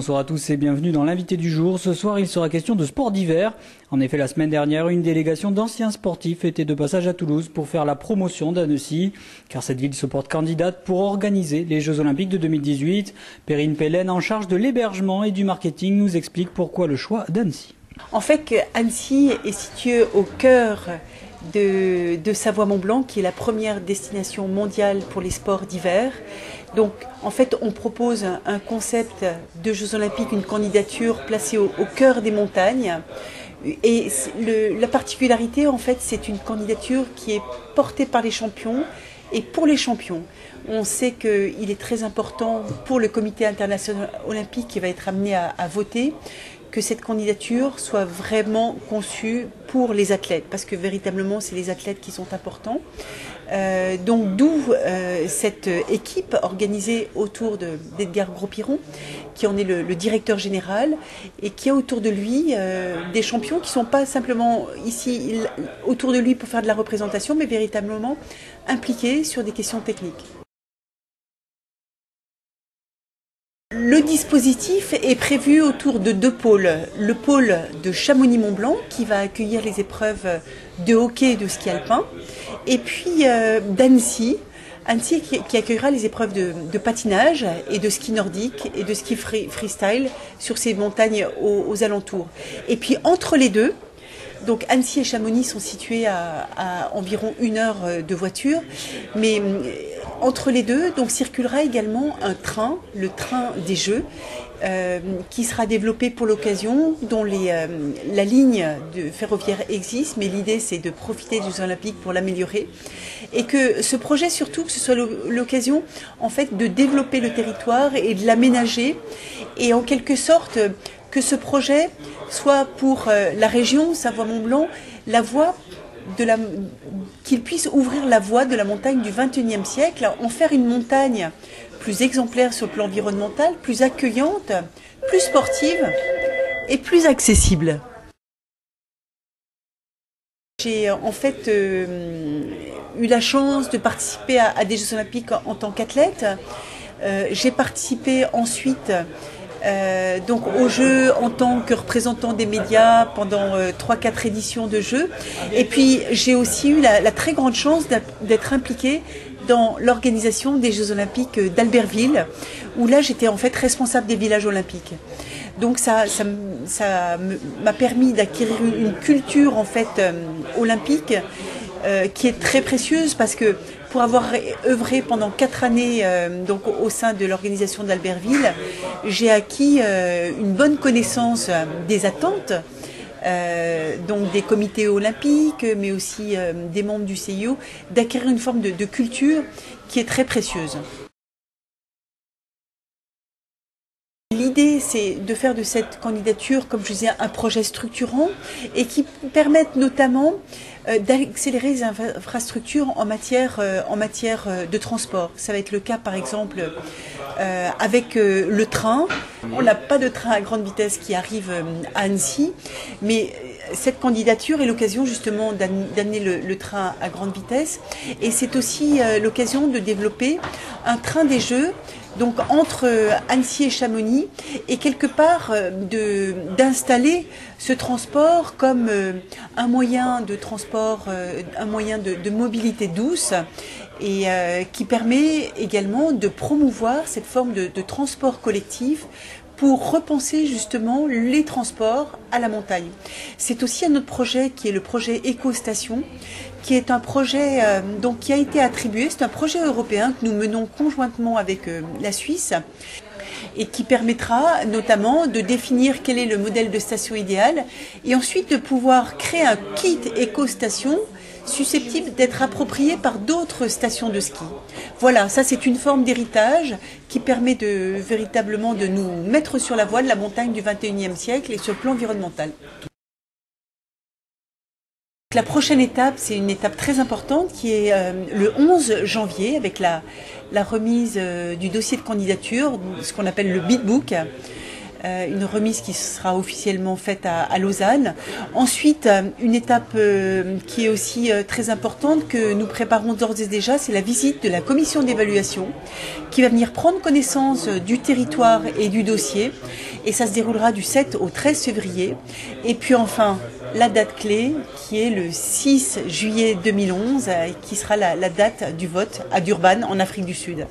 bonsoir à tous et bienvenue dans l'invité du jour. Ce soir, il sera question de sport d'hiver. En effet, la semaine dernière, une délégation d'anciens sportifs était de passage à Toulouse pour faire la promotion d'Annecy, car cette ville se porte candidate pour organiser les Jeux Olympiques de 2018. Perrine Pellen, en charge de l'hébergement et du marketing, nous explique pourquoi le choix d'Annecy. En fait, Annecy est située au cœur de Savoie-Mont-Blanc, qui est la première destination mondiale pour les sports d'hiver. Donc, en fait, on propose un concept de Jeux Olympiques, une candidature placée au cœur des montagnes. Et la particularité, en fait, c'est une candidature qui est portée par les champions et pour les champions. On sait qu'il est très important pour le comité international olympique qui va être amené à voter que cette candidature soit vraiment conçue pour les athlètes, parce que véritablement c'est les athlètes qui sont importants. Donc d'où cette équipe organisée autour d'Edgar Gros-Piron, qui en est le directeur général, et qui a autour de lui des champions qui ne sont pas simplement ici autour de lui pour faire de la représentation, mais véritablement impliqués sur des questions techniques. Le dispositif est prévu autour de deux pôles. Le pôle de Chamonix-Mont-Blanc qui va accueillir les épreuves de hockey et de ski alpin. Et puis d'Annecy, qui accueillera les épreuves de patinage et de ski nordique et de ski freestyle sur ces montagnes aux alentours. Et puis entre les deux, donc Annecy et Chamonix sont situés à environ 1 heure de voiture, mais entre les deux, donc circulera également un train, le train des Jeux, qui sera développé pour l'occasion, dont la ligne ferroviaire existe, mais l'idée c'est de profiter des Jeux Olympiques pour l'améliorer, et que ce projet surtout, que ce soit l'occasion en fait de développer le territoire et de l'aménager, et en quelque sorte que ce projet soit pour la région Savoie-Mont-Blanc la voie qu'il puisse ouvrir la voie de la montagne du XXIe siècle, en faire une montagne plus exemplaire sur le plan environnemental, plus accueillante, plus sportive et plus accessible. J'ai en fait eu la chance de participer à des Jeux Olympiques en tant qu'athlète. J'ai participé ensuite donc aux Jeux en tant que représentant des médias pendant 3-4 éditions de Jeux. Et puis j'ai aussi eu la très grande chance d'être impliquée dans l'organisation des Jeux Olympiques d'Albertville, où là j'étais en fait responsable des villages olympiques. Donc ça m'a permis d'acquérir une culture en fait olympique qui est très précieuse, parce que pour avoir œuvré pendant 4 années donc au sein de l'organisation d'Albertville, j'ai acquis une bonne connaissance des attentes, donc des comités olympiques, mais aussi des membres du CIO, d'acquérir une forme de culture qui est très précieuse. L'idée, c'est de faire de cette candidature, comme je disais, un projet structurant et qui permette notamment d'accélérer les infrastructures en matière de transport. Ça va être le cas, par exemple, avec le train. On n'a pas de train à grande vitesse qui arrive à Annecy, mais cette candidature est l'occasion justement d'amener le train à grande vitesse, et c'est aussi l'occasion de développer un train des Jeux, donc entre Annecy et Chamonix, et quelque part d'installer ce transport comme un moyen de transport, un moyen de mobilité douce, et qui permet également de promouvoir cette forme de transport collectif pour repenser justement les transports à la montagne. C'est aussi un autre projet qui est le projet Éco-Station, qui est un projet donc qui a été attribué, c'est un projet européen que nous menons conjointement avec la Suisse, et qui permettra notamment de définir quel est le modèle de station idéal, et ensuite de pouvoir créer un kit éco-station susceptible d'être approprié par d'autres stations de ski. Voilà, ça c'est une forme d'héritage qui permet véritablement de nous mettre sur la voie de la montagne du XXIe siècle et sur le plan environnemental. La prochaine étape, c'est une étape très importante qui est le 11 janvier avec la remise du dossier de candidature, ce qu'on appelle le bid book. une remise qui sera officiellement faite à Lausanne. Ensuite, une étape qui est aussi très importante que nous préparons d'ores et déjà, c'est la visite de la commission d'évaluation qui va venir prendre connaissance du territoire et du dossier. Et ça se déroulera du 7 au 13 février. Et puis enfin, la date clé qui est le 6 juillet 2011, qui sera la date du vote à Durban en Afrique du Sud.